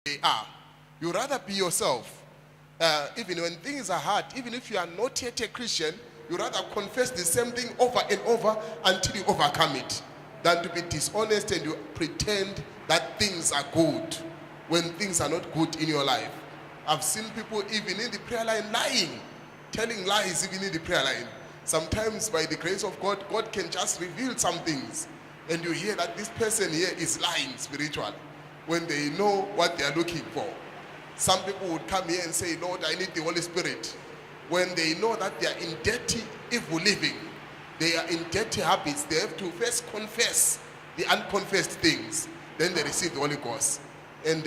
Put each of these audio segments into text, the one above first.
they are. You rather be yourself. Even when things are hard, even if you are not yet a Christian, you rather confess the same thing over and over until you overcome it, than to be dishonest and you pretend that things are good when things are not good in your life. I've seen people even in the prayer line lying, telling lies even in the prayer line. Sometimes by the grace of God, God can just reveal some things and you hear that this person here is lying spiritually when they know what they are looking for. Some people would come here and say, Lord, I need the Holy Spirit. When they know that they are in dirty, evil living, they are in dirty habits, they have to first confess the unconfessed things, then they receive the Holy Ghost. And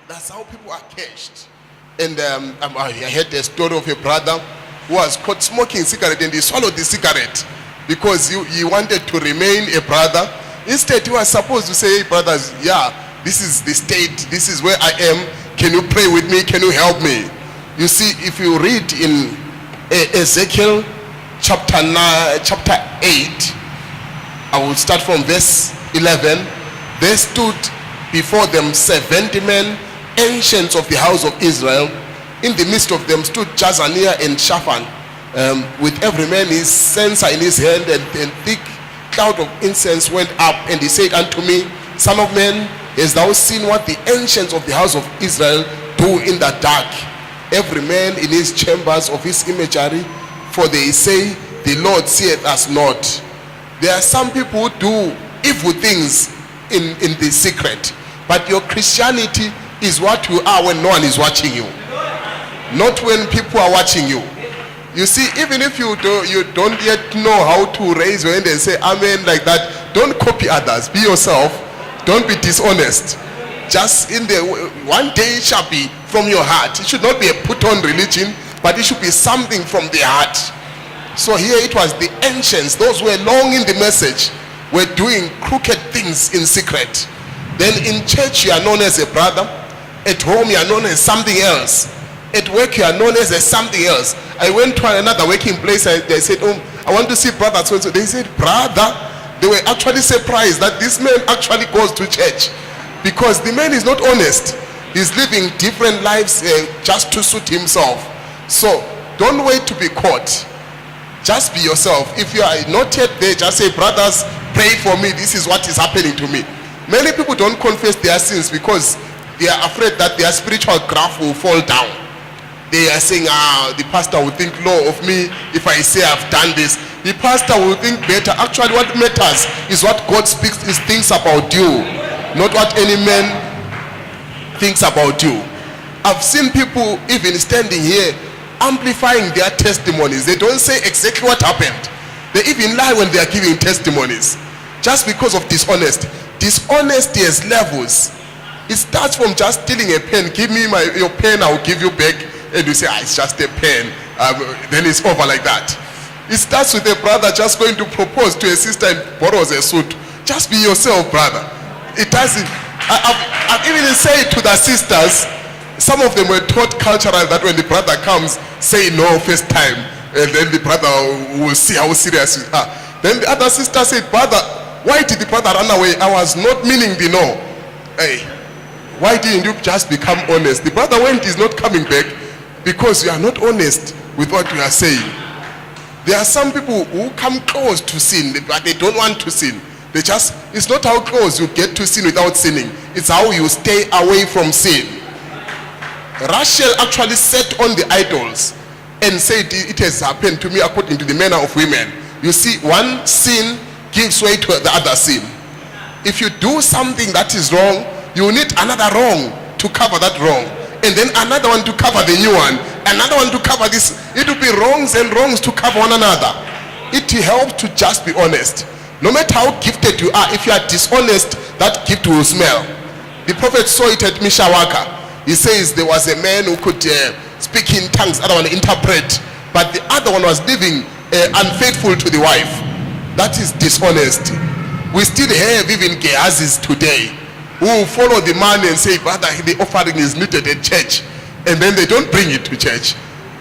that's how people are caged. And I heard a story of a brother who was caught smoking cigarette and he swallowed the cigarette because he wanted to remain a brother. Instead, he was supposed to say, hey, brothers, yeah, this is the state, this is where I am. Can you pray with me? Can you help me? You see, if you read in Ezekiel chapter 8, I will start from verse 11. There stood before them 70 men, ancients of the house of Israel. In the midst of them stood Jazaniah and Shaphan, with every man his censer in his hand, and thick cloud of incense went up. And he said unto me, Son of man, hast thou seen what the ancients of the house of Israel do in the dark? Every man in his chambers of his imagery, for they say, the Lord seeth us not. There are some people who do evil things in the secret, but your Christianity is what you are when no one is watching you, not when people are watching you. You see, even if you don't yet know how to raise your hand and say amen like that, don't copy others. Be yourself. Don't be dishonest. Just in the one day it shall be from your heart. It should not be a put-on religion, but it should be something from the heart. So here it was the ancients, those who were long in the message, were doing crooked things in secret. Then in church you are known as a brother. At home you are known as something else. At work you are known as something else. I went to another working place and they said, oh, I want to see brother so and so. They said, brother? They were actually surprised that this man actually goes to church, because the man is not honest. He's living different lives just to suit himself. So don't wait to be caught. Just be yourself. If you are not yet there, just say, brothers, pray for me. This is what is happening to me. Many people don't confess their sins because they are afraid that their spiritual graph will fall down. They are saying, the pastor will think low of me if I say I've done this. The pastor will think better. Actually, what matters is what God thinks about you, not what any man thinks about you. I've seen people even standing here amplifying their testimonies. They don't say exactly what happened. They even lie when they are giving testimonies, just because of dishonesty. Dishonesty has levels. It starts from just stealing a pen. Give me your pen, I'll give you back. And you say, it's just a pen. Then it's over like that. It starts with a brother just going to propose to a sister and borrows a suit. Just be yourself, brother. It doesn't. I've even said to the sisters, some of them were taught culturally that when the brother comes, say no first time, and then the brother will see how serious you are. Then the other sister said, brother, why did the brother run away? I was not meaning the no. Hey, why didn't you just become honest? The brother went, is not coming back because you are not honest with what you are saying. There are some people who come close to sin, but they don't want to sin. It's not how close you get to sin without sinning. It's how you stay away from sin. Rachel actually sat on the idols and said, it has happened to me according to the manner of women. You see, one sin gives way to the other sin. If you do something that is wrong, you need another wrong to cover that wrong, and then another one to cover the new one, another one to cover this. It will be wrongs and wrongs to cover one another. It helps to just be honest. No matter how gifted you are, if you are dishonest, that gift will smell. The prophet saw it at Mishawaka. He says there was a man who could speak in tongues, other one interpret, but the other one was living unfaithful to the wife. That is dishonesty. We still have even Geazis today who follow the man and say, brother, the offering is needed at church, and then they don't bring it to church.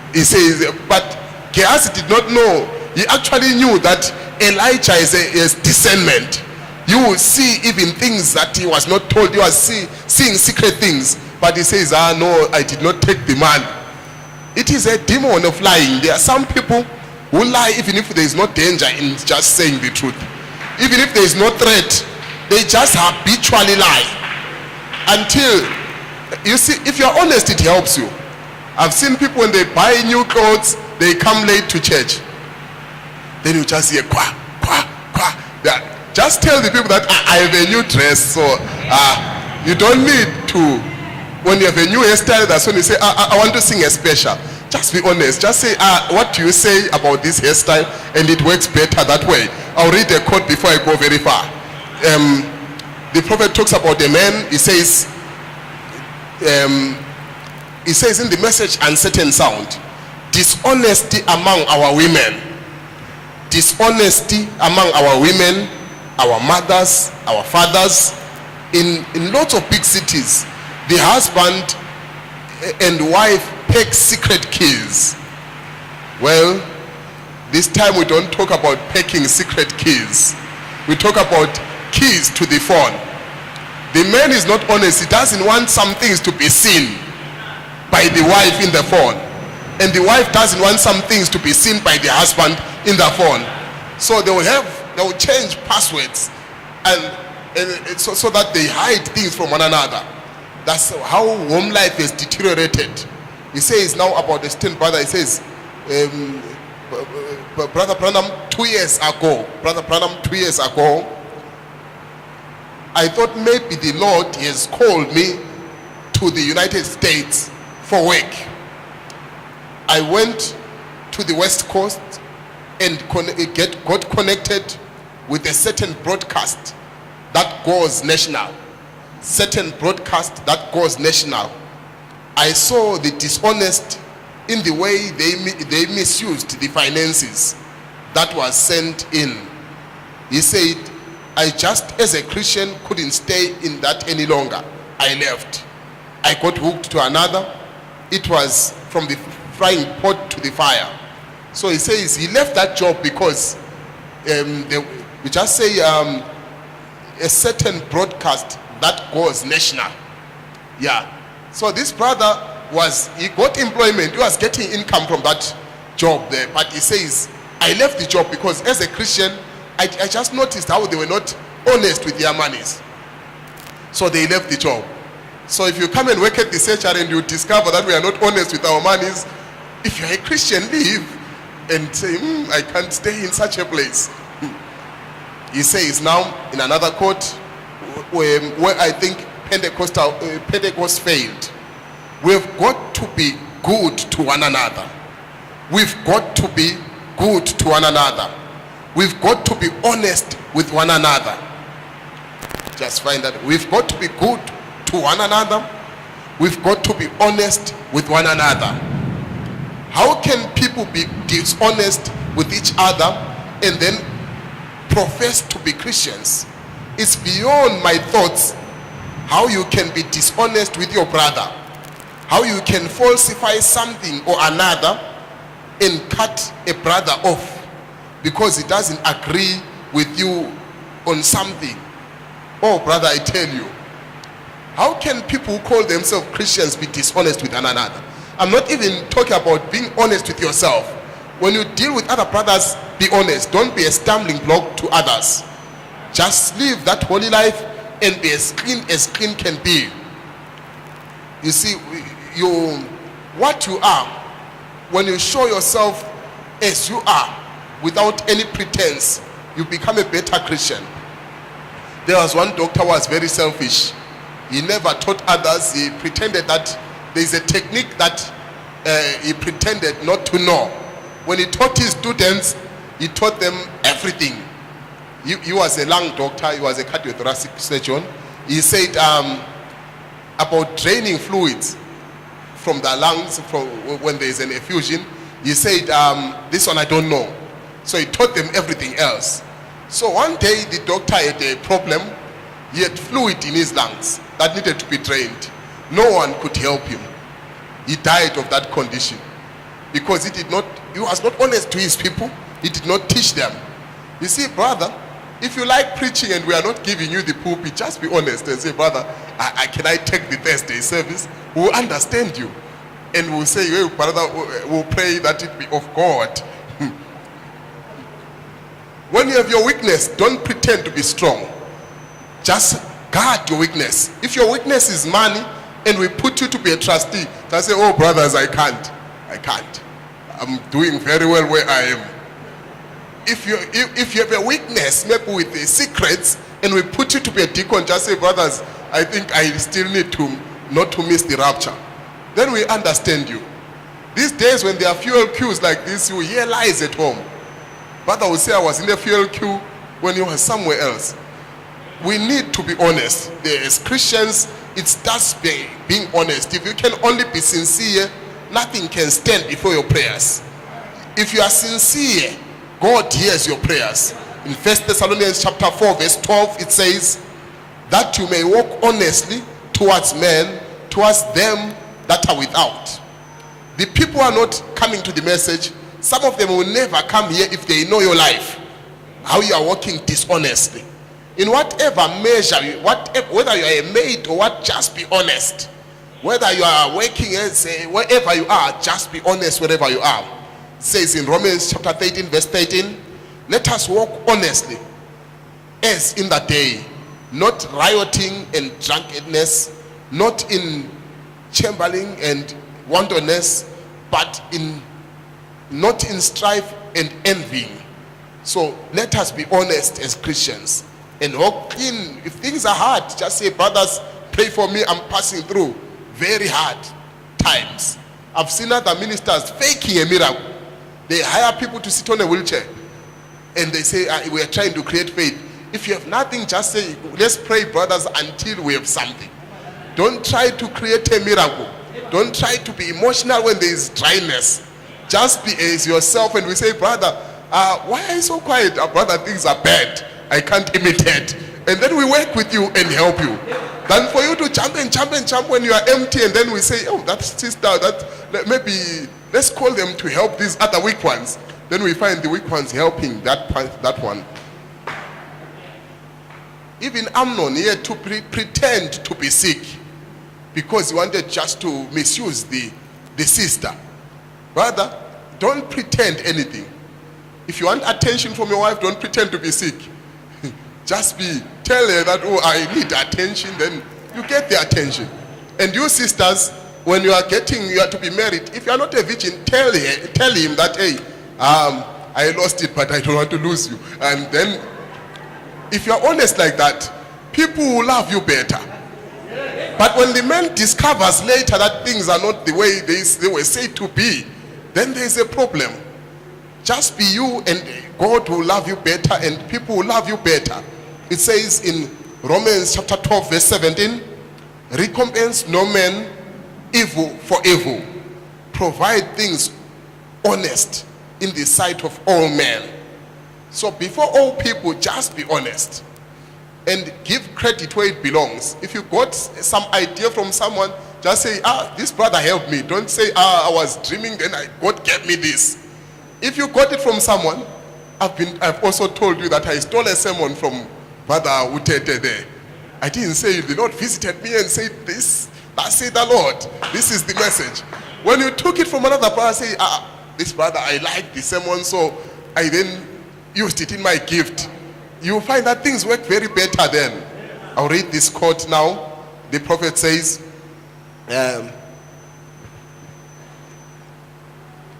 He says, but Gehazi did not know. He actually knew that Elijah is discernment. You will see even things that he was not told. You are seeing secret things. But he says, no, I did not take the money. It is a demon of lying. There are some people who lie even if there is no danger in just saying the truth. Even if there is no threat, they just habitually lie. Until, you see, if you are honest, it helps you. I've seen people when they buy new clothes, they come late to church. Then you just hear, qua, qua, qua. Just tell the people that I have a new dress, so you don't need to. When you have a new hairstyle, that's when you say, I want to sing a special. Just be honest. Just say, what do you say about this hairstyle? And it works better that way. I'll read the quote before I go very far. The prophet talks about a man. He says in the Message, Uncertain Sound, dishonesty among our women. Dishonesty among our women, our mothers, our fathers. In lots of big cities, the husband and wife take secret keys. Well, this time we don't talk about packing secret keys. We talk about keys to the phone. The man is not honest. He doesn't want some things to be seen by the wife in the phone. And the wife doesn't want some things to be seen by the husband in the phone. So they will change passwords and so that they hide things from one another. That's how home life is deteriorated. He says now about the stern brother, he says, Brother Branham, 2 years ago, I thought maybe the Lord has called me to the United States for work. I went to the West Coast and got connected with a certain broadcast that goes national. I saw the dishonest in the way they misused the finances that was sent in. He said, I just as a Christian couldn't stay in that any longer. I left. I got hooked to another. It was from the frying pot to the fire. So he says he left that job because we just say a certain broadcast that goes national. Yeah. So this brother he got employment. He was getting income from that job there. But he says, I left the job because as a Christian, I just noticed how they were not honest with their monies. So they left the job. So if you come and work at the sanctuary and you discover that we are not honest with our monies, if you're a Christian, leave and say, I can't stay in such a place. He says now in another quote, where I think Pentecost failed. We've got to be good to one another. We've got to be good to one another. We've got to be honest with one another. Just find that we've got to be good to one another. We've got to be honest with one another. How can people be dishonest with each other and then profess to be Christians? It's beyond my thoughts how you can be dishonest with your brother, how you can falsify something or another and cut a brother off because he doesn't agree with you on something. Oh brother, I tell you, how can people who call themselves Christians be dishonest with one another? I'm not even talking about being honest with yourself. When you deal with other brothers, be honest. Don't be a stumbling block to others. Just live that holy life and be as clean can be. You see, what you are, when you show yourself as you are, without any pretense, you become a better Christian. There was one doctor who was very selfish. He never taught others. He pretended that there is a technique that he pretended not to know. When he taught his students, he taught them everything. He was a lung doctor. He was a cardiothoracic surgeon. He said about draining fluids from the lungs when there is an effusion. He said, this one I don't know. So he taught them everything else. So one day the doctor had a problem. He had fluid in his lungs that needed to be drained. No one could help him. He died of that condition because he was not honest to his people. He did not teach them. You see, brother, If you like preaching and we are not giving you the pulpit, just be honest and say, brother, can I take the Thursday service? We'll understand you. And we'll say, hey, brother, we'll pray that it be of God. When you have your weakness, don't pretend to be strong. Just guard your weakness. If your weakness is money and we put you to be a trustee, just say, oh brothers, I can't. I'm doing very well where I am. If you have a weakness, maybe with the secrets, and we put you to be a deacon, just say, brothers, I think I still need to not to miss the rapture. Then we understand you. These days when there are fuel queues like this, you hear lies at home. Brother will say, I was in the fuel queue when you were somewhere else. We need to be honest. As Christians, it starts by being honest. If you can only be sincere, nothing can stand before your prayers. If you are sincere, God hears your prayers. In 1 Thessalonians chapter 4 verse 12, it says, that you may walk honestly towards men, towards them that are without. The people are not coming to the message. Some of them will never come here if they know your life, how you are walking dishonestly. In whatever measure, whether you are a maid or what, just be honest. Whether you are working as wherever you are, just be honest wherever you are. It says in Romans chapter 13 verse 13, let us walk honestly as in the day, not rioting and drunkenness, not in chambering and wantonness, but not in strife and envying. So let us be honest as Christians and walk in. If things are hard, just say, brothers, pray for me, I'm passing through very hard times. I've seen other ministers faking a miracle. They hire people to sit on a wheelchair and they say, we are trying to create faith. If you have nothing, just say, let's pray, brothers, until we have something. Don't try to create a miracle. Don't try to be emotional when there is dryness. Just be as yourself. And we say, brother, why are you so quiet? Brother, things are bad, I can't imitate. And then we work with you and help you. Than for you to jump when you are empty, and then we say, oh, that sister, that maybe let's call them to help these other weak ones. Then we find the weak ones helping that one. Even Amnon here to pretend to be sick because he wanted just to misuse the sister. Brother, don't pretend anything. If you want attention from your wife, don't pretend to be sick. Just tell her that, oh, I need attention, then you get the attention. And you sisters, when you are to be married, if you are not a virgin, tell him that, hey, I lost it, but I don't want to lose you. And then, if you are honest like that, people will love you better. But when the man discovers later that things are not the way they were said to be, then there is a problem. Just be you, and God will love you better, and people will love you better. It says in Romans chapter 12 verse 17, recompense no man evil for evil. Provide things honest in the sight of all men. So before all people, just be honest and give credit where it belongs. If you got some idea from someone, just say, this brother helped me. Don't say, I was dreaming, then God gave me this. If you got it from someone, I've also told you that I stole a sermon from Brother Utete there. I didn't say the Lord visited me and said this. I say the Lord, this is the message. When you took it from another brother, say, this brother, I like the sermon, so I then used it in my gift. You find that things work very better then. I'll read this quote now. The prophet says, there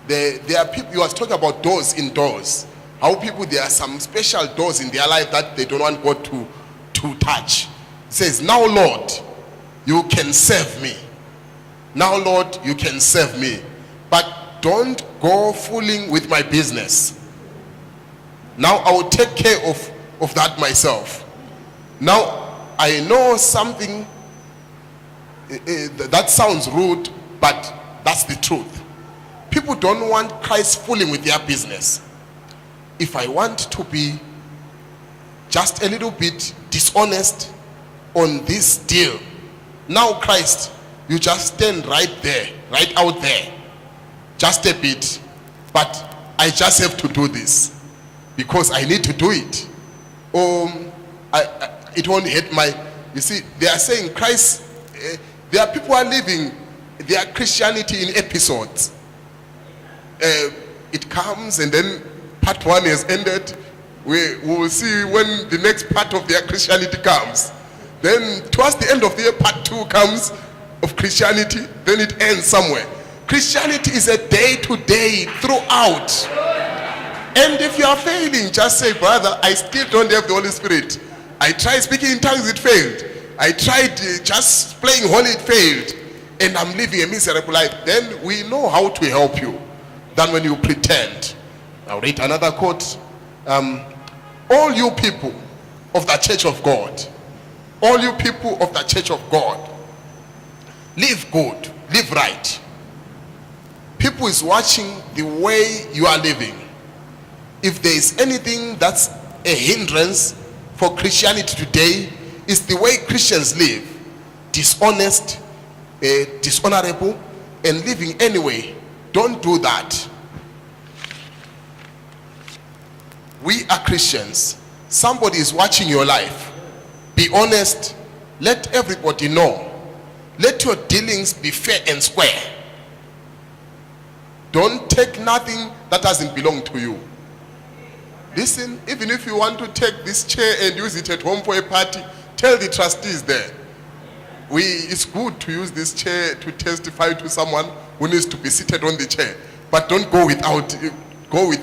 are people, you are talking about doors indoors. How people, there are some special doors in their life that they don't want God to touch. It says, now Lord, you can serve me. Now Lord, you can serve me. But don't go fooling with my business. Now I will take care of that myself. Now I know something that sounds rude, but that's the truth. People don't want Christ fooling with their business. If I want to be just a little bit dishonest on this deal, now Christ, you just stand right there, right out there, just a bit, but I just have to do this because I need to do it. It won't hurt my. You see, they are saying Christ. There are people who are living their Christianity in episodes. It comes and then part one has ended. We will see when the next part of their Christianity comes. Then towards the end of the year, part two comes of Christianity. Then it ends somewhere. Christianity is a day-to-day throughout. And if you are failing, just say, brother, I still don't have the Holy Spirit. I tried speaking in tongues, it failed. I tried just playing holy, it failed. And I'm living a miserable life. Then we know how to help you than when you pretend. I'll read another quote. All you people of the church of God, all you people of the church of God, live good, live right. People is watching the way you are living. If there is anything that's a hindrance for Christianity today, it's the way Christians live. Dishonest, dishonorable, and living anyway. Don't do that. We are Christians. Somebody is watching your life. Be honest. Let everybody know. Let your dealings be fair and square. Don't take nothing that doesn't belong to you. Listen, even if you want to take this chair and use it at home for a party, tell the trustees there. It's good to use this chair to testify to someone who needs to be seated on the chair. But don't go with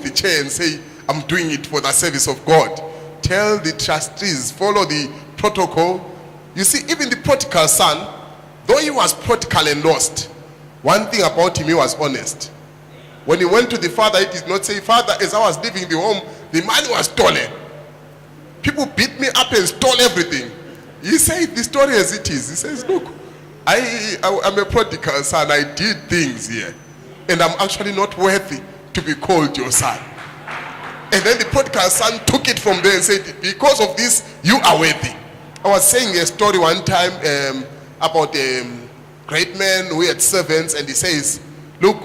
the chair and say, I'm doing it for the service of God. Tell the trustees, follow the protocol. You see, even the prodigal son, though he was prodigal and lost, one thing about him, he was honest. When he went to the father, he did not say, Father, as I was leaving the home, the money was stolen. People beat me up and stole everything. He said the story as it is. He says, look, I'm a prodigal son. I did things here. And I'm actually not worthy to be called your son. And then the prodigal son took it from there and said, because of this, you are worthy. I was saying a story one time about a great man who had servants, and he says, look,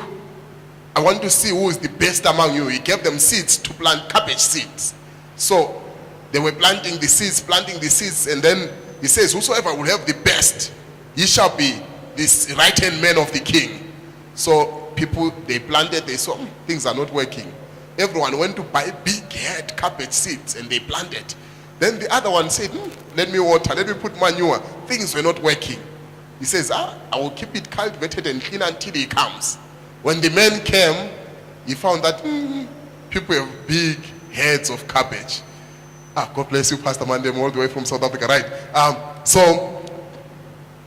I want to see who is the best among you. He gave them seeds to plant cabbage seeds. So they were planting the seeds, and then he says, whosoever will have the best, he shall be this right-hand man of the king. So people, they planted, they saw things are not working. Everyone went to buy big head cabbage seeds and they planted. Then the other one said, let me water, let me put manure. Things were not working. He says, I will keep it cultivated and clean until he comes. When the man came, he found that people have big heads of cabbage. God bless you, Pastor Mandem, all the way from South Africa, right? So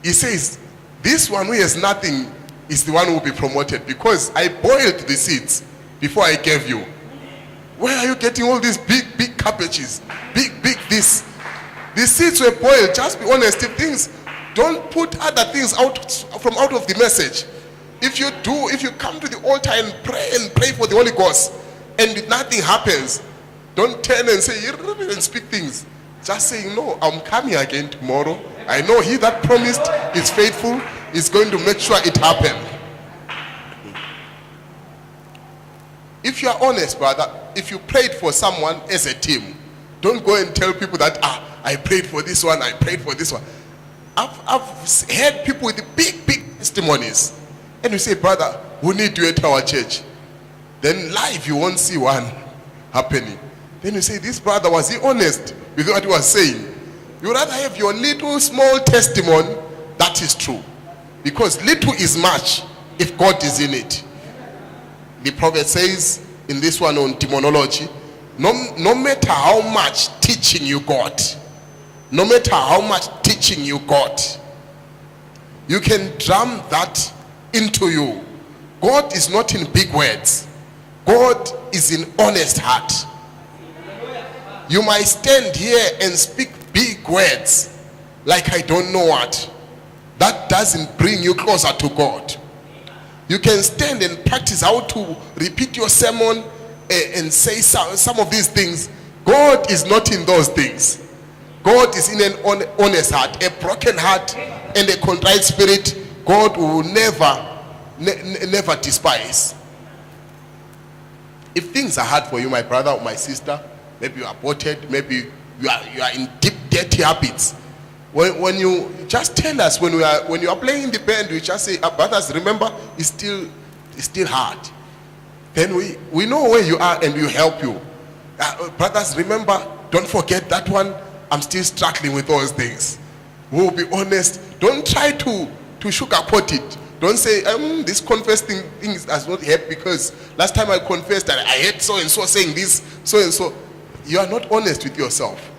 he says, this one who has nothing is the one who will be promoted, because I boiled the seeds before I gave you. Where are you getting all these big cabbages? Big this. The seeds were boiled. Just be honest. If things, don't put other things out of the message. If you come to the altar and pray for the Holy Ghost, and nothing happens, don't turn and say and speak things. Just say, no, I'm coming again tomorrow. I know he that promised is faithful, is going to make sure it happens. If you are honest, brother, if you prayed for someone as a team, don't go and tell people that, I prayed for this one, I prayed for this one. I've heard people with big testimonies. And you say, brother, we need you at our church. Then live, you won't see one happening. Then you say, this brother, was he honest with what he was saying? You rather have your little small testimony that is true. Because little is much if God is in it. The prophet says in this one on demonology, no matter how much teaching you got, no matter how much teaching you got, you can drum that into you. God is not in big words. God is in honest heart. You might stand here and speak big words like I don't know what. That doesn't bring you closer to God. You can stand and practice how to repeat your sermon and say some of these things. God is not in those things. God is in an honest heart, a broken heart, and a contrite spirit. God will never despise. If things are hard for you, my brother or my sister, maybe you are aborted, maybe you are in deep dirty habits. When you just tell us when you are playing in the band, we just say, brothers, remember, it's still hard. Then we know where you are and we help you. Brothers, remember, don't forget that one. I'm still struggling with those things. We'll be honest. Don't try to sugarcoat it. Don't say, this confessing things does not help because last time I confessed that I heard so and so saying this, so and so. You are not honest with yourself.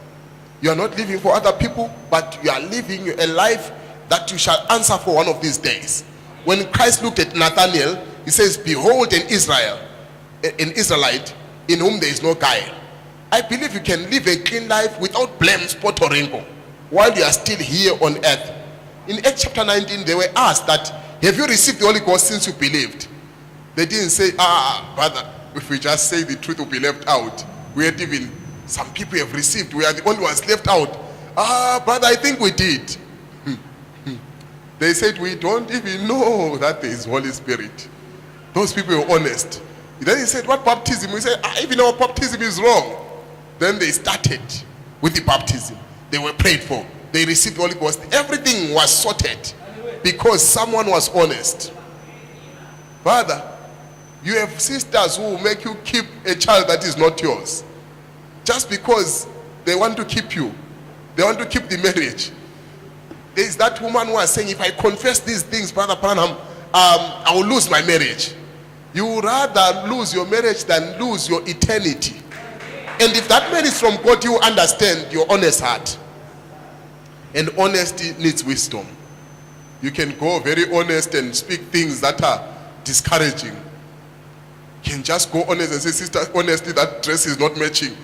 You are not living for other people, but you are living a life that you shall answer for one of these days. When Christ looked at Nathanael, he says, behold an Israelite in whom there is no guile. I believe you can live a clean life without blame, spot or wrinkle while you are still here on earth. In Acts chapter 19, they were asked that, have you received the Holy Ghost since you believed? They didn't say, brother, if we just say the truth, we'll be left out. We had even, some people have received, we are the only ones left out. Brother, I think we did. They said, we don't even know that there is Holy Spirit. Those people were honest. Then he said, what baptism? We said, even our baptism is wrong. Then they started with the baptism. They were prayed for. They received the Holy Ghost. Everything was sorted because someone was honest. Father, you have sisters who will make you keep a child that is not yours. Just because they want to keep you. They want to keep the marriage. There is that woman who was saying, if I confess these things, Brother Branham, I will lose my marriage. You would rather lose your marriage than lose your eternity. And if that man is from God, you understand your honest heart. And honesty needs wisdom. You can go very honest and speak things that are discouraging. You can just go honest and say, sister, honestly, that dress is not matching.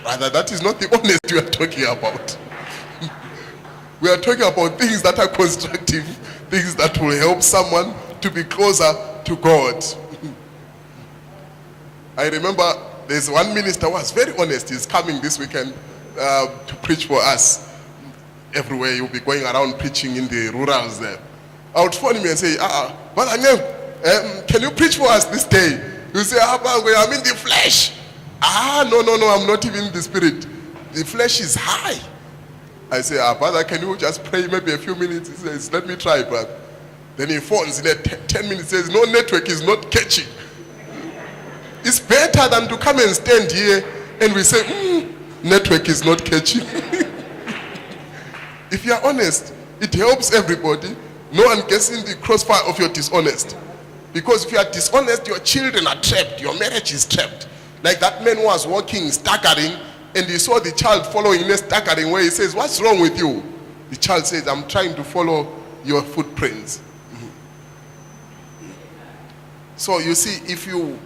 Brother, that is not the honesty we are talking about. We are talking about things that are constructive, things that will help someone to be closer to God. I remember there's one minister who was very honest. He's coming this weekend to preach for us. Everywhere you'll be going around preaching in the rurals there. I would phone him and say, Brother Ngwenya, can you preach for us this day? You say, I'm in the flesh. No, I'm not even in the spirit. The flesh is high. I say, brother, can you just pray maybe a few minutes? He says, let me try, brother. Then he phones in 10 minutes, says, no, network is not catching. It's better than to come and stand here and we say, network is not catching. If you are honest, it helps everybody. No one gets in the crossfire of your dishonest. Because if you are dishonest, your children are trapped. Your marriage is trapped. Like that man who was walking, staggering, and he saw the child following in a staggering way. He says, what's wrong with you? The child says, I'm trying to follow your footprints. So you see, if you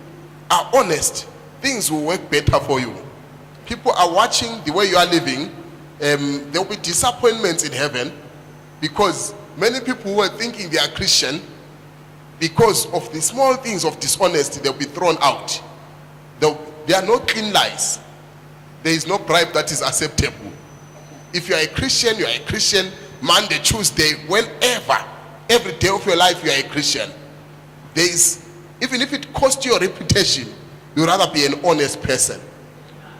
are honest, things will work better for you. People are watching the way you are living. There will be disappointments in heaven because many people who are thinking they are Christian, because of the small things of dishonesty, they'll be thrown out. There are no clean lies. There is no bribe that is acceptable. If you are a Christian, you are a Christian. Monday, Tuesday, whenever, every day of your life, you are a Christian. There is, even if it costs you your reputation, you'd rather be an honest person.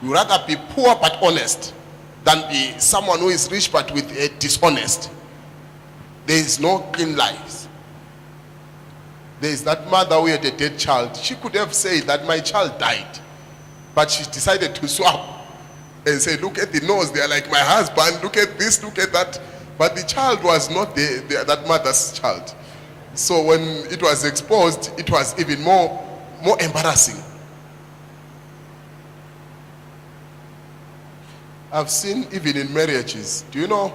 You'd rather be poor but honest than be someone who is rich but with a dishonest. There is no clean lies. There is that mother who had a dead child. She could have said that my child died, but she decided to swap and say, look at the nose, they are like my husband, look at this, look at that. But the child was not that mother's child. So when it was exposed, it was even more embarrassing. I've seen even in marriages, do you know,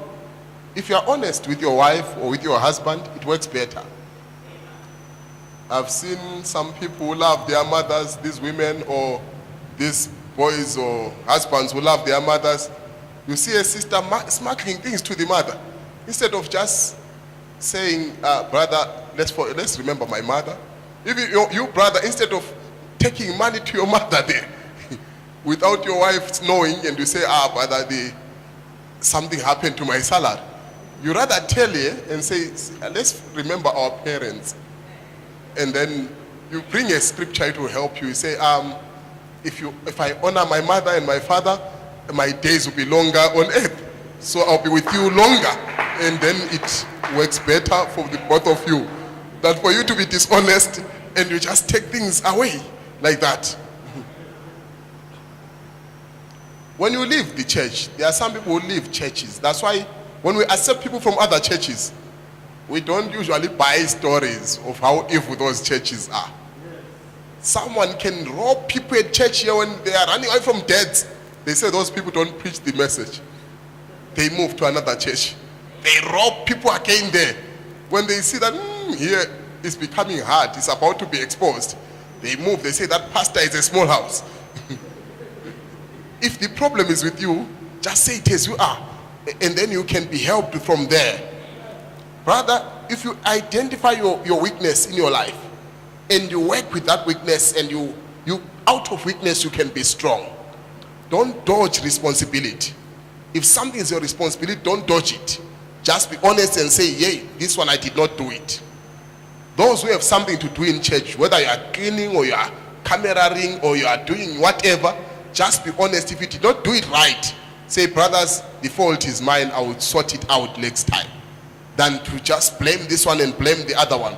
if you're honest with your wife or with your husband, it works better. I've seen some people who love their mothers, these women or these boys or husbands who love their mothers. You see a sister smuggling things to the mother. Instead of just saying, brother, let's remember my mother. Even you brother, instead of taking money to your mother there, without your wife knowing, and you say, brother, something happened to my salary. You rather tell her and say, let's remember our parents. And then you bring a scripture to help you. You say, if I honor my mother and my father, my days will be longer on earth. So I'll be with you longer. And then it works better for the both of you than for you to be dishonest and you just take things away like that. When you leave the church, there are some people who leave churches. That's why when we accept people from other churches, we don't usually buy stories of how evil those churches are. Someone can rob people at church here when they are running away from death. They say those people don't preach the message. They move to another church. They rob people again there. When they see that here is becoming hard, it's about to be exposed, they move. They say that pastor is a small house. If the problem is with you, just say it as you are, and then you can be helped from there. Brother, if you identify your weakness in your life, and you work with that weakness, and you out of weakness you can be strong. Don't dodge responsibility. If something is your responsibility, don't dodge it. Just be honest and say, yay, this one I did not do it. Those who have something to do in church, whether you are cleaning or you are cameraing or you are doing whatever, just be honest. If you did not do it right, say, brothers, the fault is mine, I will sort it out next time. Than to just blame this one and blame the other one.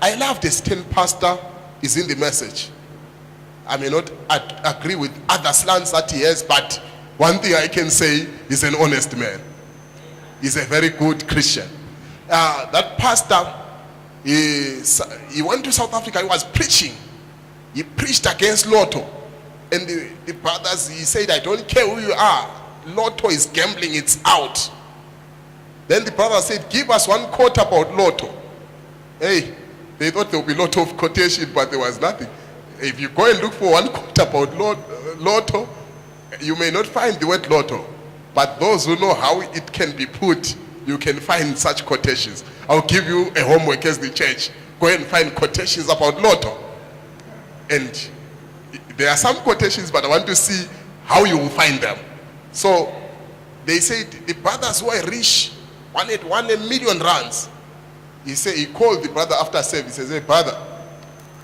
I love the stand pastor is in the message. I may not agree with other slants that he has, but one thing I can say, he's an honest man. He's a very good Christian. That pastor, he went to South Africa, he was preaching. He preached against Lotto. And the brothers, he said, I don't care who you are. Lotto is gambling, it's out. Then the brother said, give us one quote about Lotto. Hey, they thought there would be a lot of quotation, but there was nothing. If you go and look for one quote about Lotto, you may not find the word Lotto. But those who know how it can be put, you can find such quotations. I'll give you a homework as the church. Go and find quotations about Lotto. And there are some quotations, but I want to see how you will find them. So they said the brothers who are rich wanted 1 million rands. He called the brother after service. He said, hey, brother,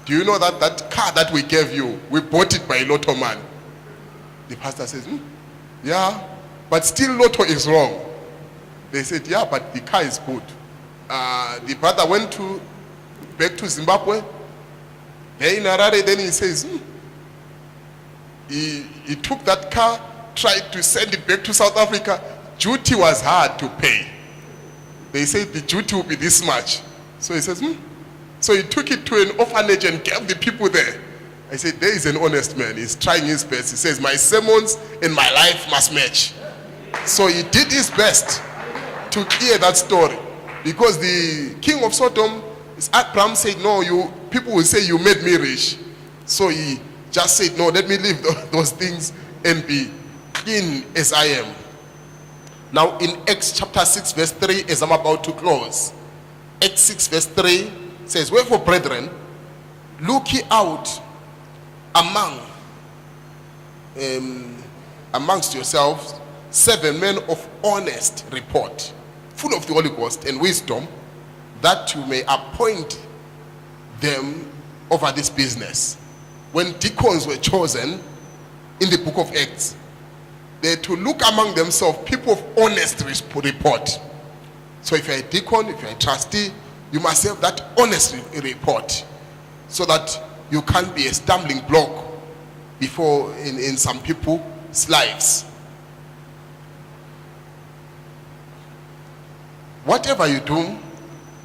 do you know that car that we gave you, we bought it by Lotto man? The pastor says, yeah, but still Lotto is wrong. They said, yeah, but the car is good. The brother went back to Zimbabwe. There in Harare, then he says, he took that car, tried to send it back to South Africa. Duty was hard to pay. They said the duty will be this much. So he says, So he took it to an orphanage and gave the people there. I said, there is an honest man. He's trying his best. He says, my sermons and my life must match. So he did his best to clear that story. Because the king of Sodom, Abraham said, no, people will say you made me rich. So he just said, no, let me leave those things and be clean as I am. Now in Acts chapter 6 verse 3, as I'm about to close, Acts 6 verse 3 says, wherefore brethren, look ye out amongst yourselves 7 men of honest report, full of the Holy Ghost and wisdom, that you may appoint them over this business. When deacons were chosen in the book of Acts, they to look among themselves people of honest report. So if you're a deacon, if you're a trustee, you must have that honest report, so that you can't be a stumbling block before in some people's lives. Whatever you do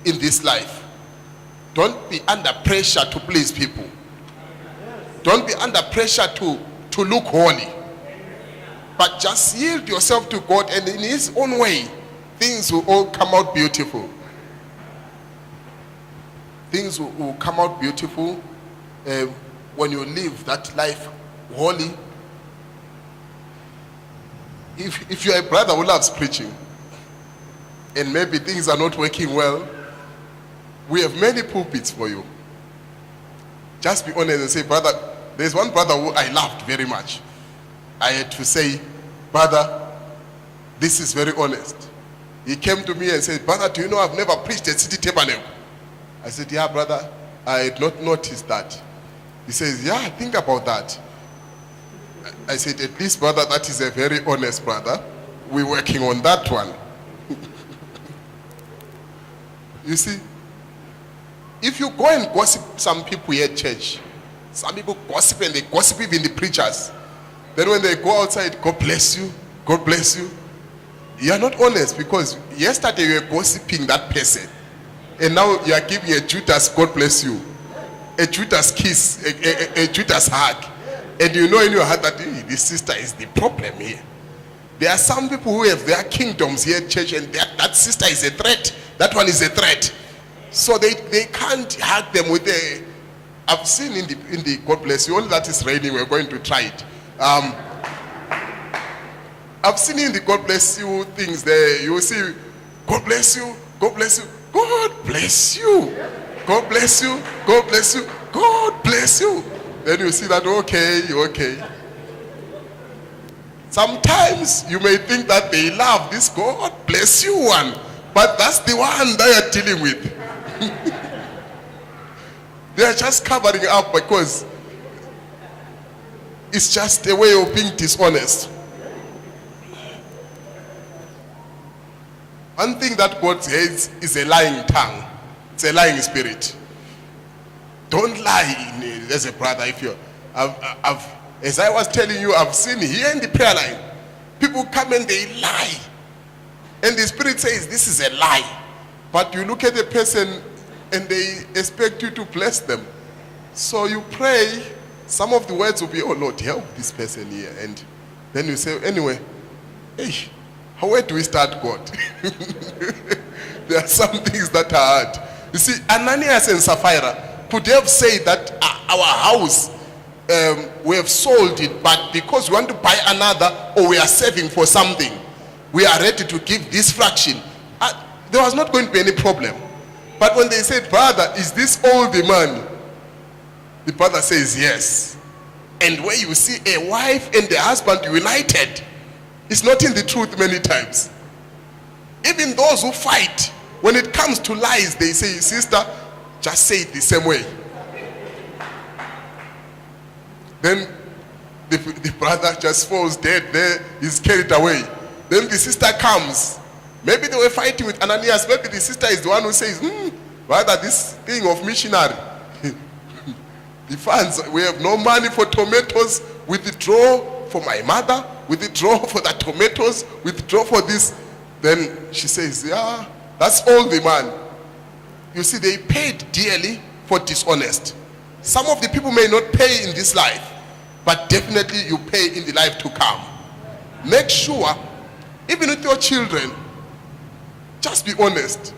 in this life, don't be under pressure to please people. Don't be under pressure to look holy. But just yield yourself to God, and in His own way, things will all come out beautiful. Things will come out beautiful when you live that life holy. If you're a brother who loves preaching, and maybe things are not working well, we have many pulpits for you. Just be honest and say, brother, there's one brother who I loved very much. I had to say, brother, this is very honest. He came to me and said, brother, do you know I've never preached at City Tabernacle? I said, yeah, brother, I had not noticed that. He says, yeah, think about that. I said, at least, brother, that is a very honest brother. We're working on that one. You see, if you go and gossip some people here at church, some people gossip and they gossip even the preachers. Then when they go outside, God bless you, God bless you. You are not honest, because yesterday you were gossiping that person. And now you are giving a Judas, God bless you. A Judas kiss, a Judas hug. And you know in your heart that this sister is the problem here. There are some people who have their kingdoms here at church, and that sister is a threat. That one is a threat. So they can't hug them with a... I've seen in the God bless you, only that is raining, we're going to try it. I've seen in the God bless you things there, you will see, God bless you, God bless you, God bless you, God bless you, God bless you, God bless you. Then you see that, okay. Sometimes you may think that they love this God bless you one, but that's the one they are dealing with. They are just covering up because it's just a way of being dishonest. One thing that God hates is a lying tongue. It's a lying spirit. Don't lie as a brother. If you, as I was telling you, I've seen here in the prayer line, people come and they lie. And the spirit says, this is a lie. But you look at the person and they expect you to bless them. So you pray, some of the words will be, oh Lord, help this person here. And then you say, anyway, hey, where do we start, God? There are some things that are hard. You see, Ananias and Sapphira could have said that our house, we have sold it, but because we want to buy another, or we are saving for something, we are ready to give this fraction. There was not going to be any problem. But when they said, brother, is this all the money? The brother says, yes. And when you see a wife and the husband united, it's not in the truth many times. Even those who fight, when it comes to lies, they say, sister, just say it the same way. Then the brother just falls dead there, he's carried away. Then the sister comes. Maybe they were fighting with Ananias. Maybe the sister is the one who says, brother, this thing of missionary, the funds, we have no money for tomatoes, withdraw for my mother, withdraw for the tomatoes, withdraw for this. Then she says, yeah, that's all the man. You see, they paid dearly for dishonest. Some of the people may not pay in this life, but definitely you pay in the life to come. Make sure, even with your children, just be honest.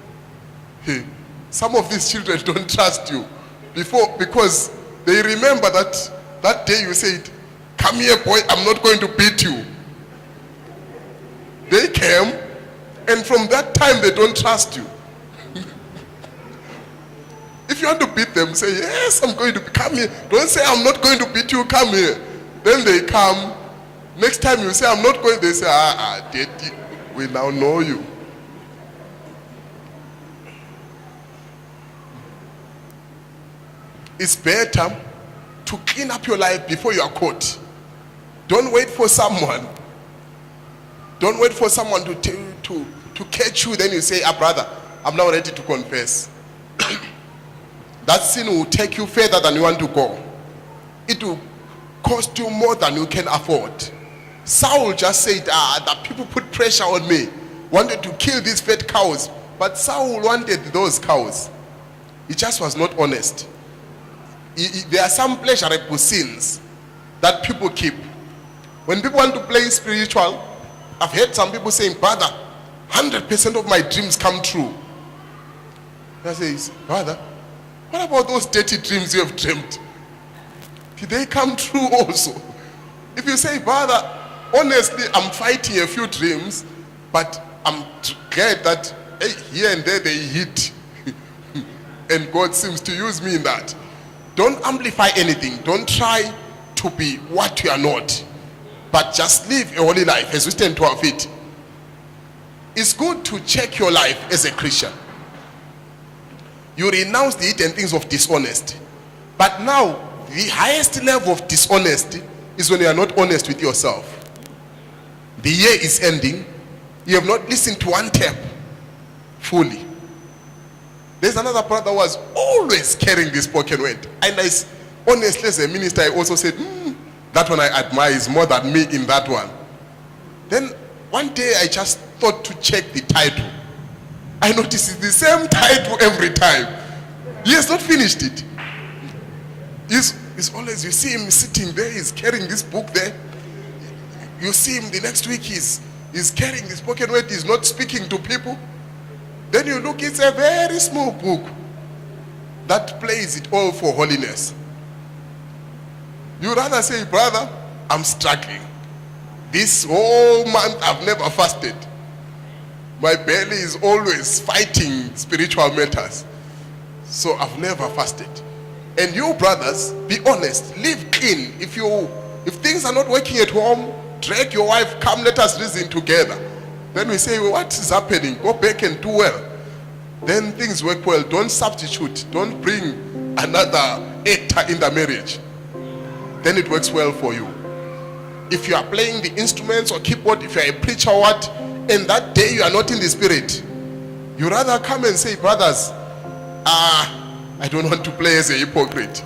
Hey, some of these children don't trust you because they remember that day you said, come here boy, I'm not going to beat you. They came, and from that time they don't trust you. If you want to beat them, say, yes, I'm going to come here. Don't say, I'm not going to beat you, come here. Then they come. Next time you say, I'm not going, they say, daddy, we now know you. It's better to clean up your life before you are caught. Don't wait for someone. Don't wait for someone to catch you. Then you say, brother, I'm now ready to confess. That sin will take you further than you want to go. It will cost you more than you can afford. Saul just said, that people put pressure on me, wanted to kill these fat cows. But Saul wanted those cows. He just was not honest. There are some pleasurable sins that people keep. When people want to play spiritual, I've heard some people saying, brother, 100% of my dreams come true. I say, brother, what about those dirty dreams you have dreamt? Did they come true also? If you say, brother, honestly, I'm fighting a few dreams, but I'm glad that here and there they hit. And God seems to use me in that. Don't amplify anything. Don't try to be what you are not. But just live a holy life as we stand to our feet. It's good to check your life as a Christian. You renounce the hidden things of dishonesty. But now, the highest level of dishonesty is when you are not honest with yourself. The year is ending. You have not listened to one tape fully. There's another brother who was always carrying the spoken word. And honestly, as a minister, I also said, that one I admire is more than me in that one. Then one day I just thought to check the title. I noticed it's the same title every time. He has not finished it. He's always, you see him sitting there, he's carrying this book there. You see him the next week, he's carrying the spoken word, he's not speaking to people. Then you look, it's a very small book that plays it all for holiness. You rather say, brother, I'm struggling. This whole month I've never fasted. My belly is always fighting spiritual matters. So I've never fasted. And you brothers, be honest, live clean. If things are not working at home, drag your wife, come let us reason together. Then we say, what is happening? Go back and do well. Then things work well. Don't substitute. Don't bring another actor in the marriage. Then it works well for you. If you are playing the instruments or keyboard, if you are a preacher or what, and that day you are not in the spirit, you rather come and say, brothers, I don't want to play as a hypocrite.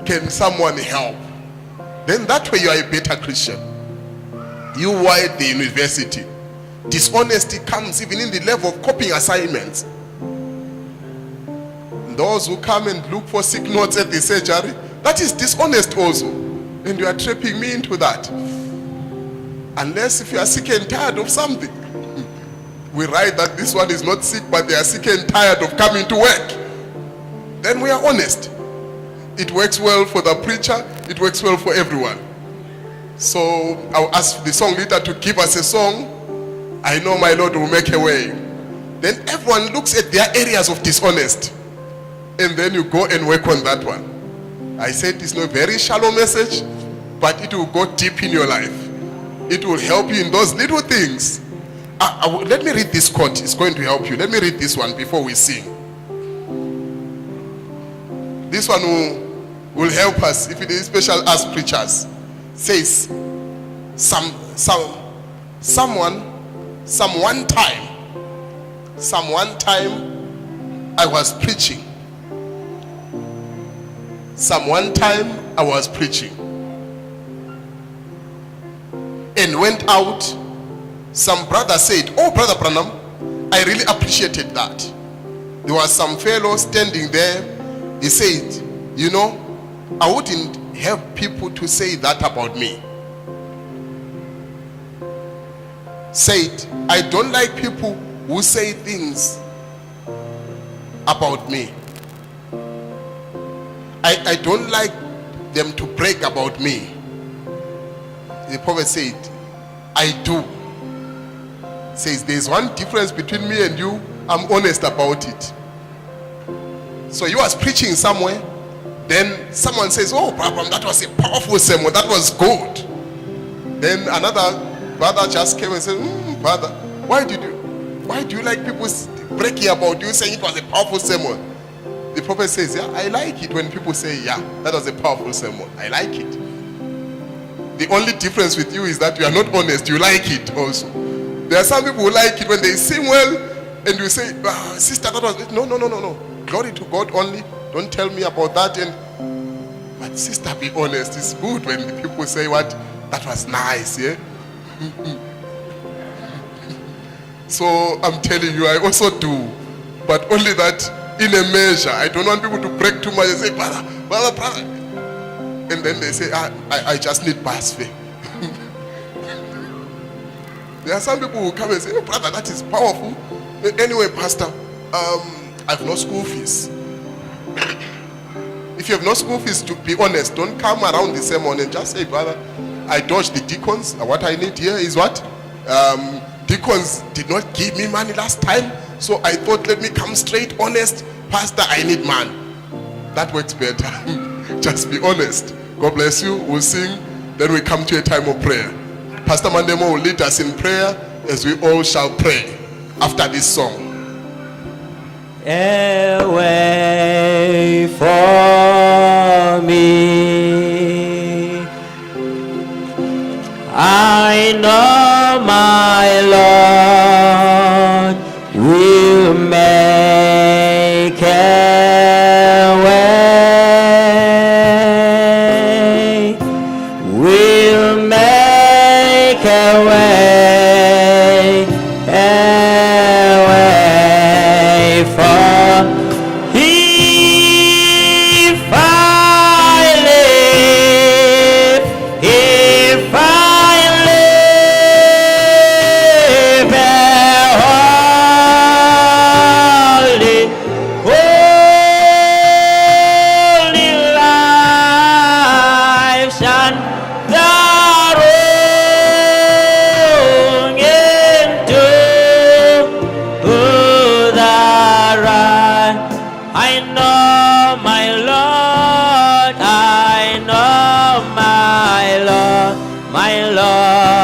Can someone help? Then that way you are a better Christian. You are at the university. Dishonesty comes even in the level of copying assignments. Those who come and look for sick notes at the surgery, that is dishonest also. And you are trapping me into that. Unless if you are sick and tired of something. We write that this one is not sick, but they are sick and tired of coming to work. Then we are honest. It works well for the preacher. It works well for everyone. So I'll ask the song leader to give us a song. I know my Lord will make a way. Then everyone looks at their areas of dishonest. And then you go and work on that one. I said it's not a very shallow message, but it will go deep in your life. It will help you in those little things. Let me read this quote. It's going to help you. Let me read this one before we sing. This one will help us, if it is special as preachers. Says, one time I was preaching. One time I was preaching. And went out. Some brother said, oh, Brother Branham, I really appreciated that. There was some fellow standing there. He said, you know, I wouldn't have people to say that about me. Said, I don't like people who say things about me. I don't like them to brag about me. The prophet said, I do. Says, there's one difference between me and you. I'm honest about it. So he was preaching somewhere. Then someone says, oh, Brother, that was a powerful sermon. That was good. Then another brother just came and said, brother, why do you like people bragging about you, saying it was a powerful sermon? The prophet says, yeah, I like it when people say, yeah, that was a powerful sermon. I like it. The only difference with you is that you are not honest. You like it also. There are some people who like it when they sing well, and you say, sister, that was... No. Glory to God only. Don't tell me about that. But sister, be honest. It's good when people say what? That was nice, yeah? So I'm telling you, I also do. But only that in a measure. I don't want people to break too much and say, brother. And then they say, I just need pass-faith. There are some people who come and say, oh, brother, that is powerful. Anyway, pastor, I have no school fees. If you have no school fees, to be honest, don't come around the sermon and just say, brother, I dodged the deacons. What I need here is what? Deacons did not give me money last time, so I thought, let me come straight, honest. Pastor, I need man. That works better. Just be honest. God bless you. We'll sing. Then we come to a time of prayer. Pastor Mandemo will lead us in prayer as we all shall pray after this song. A way for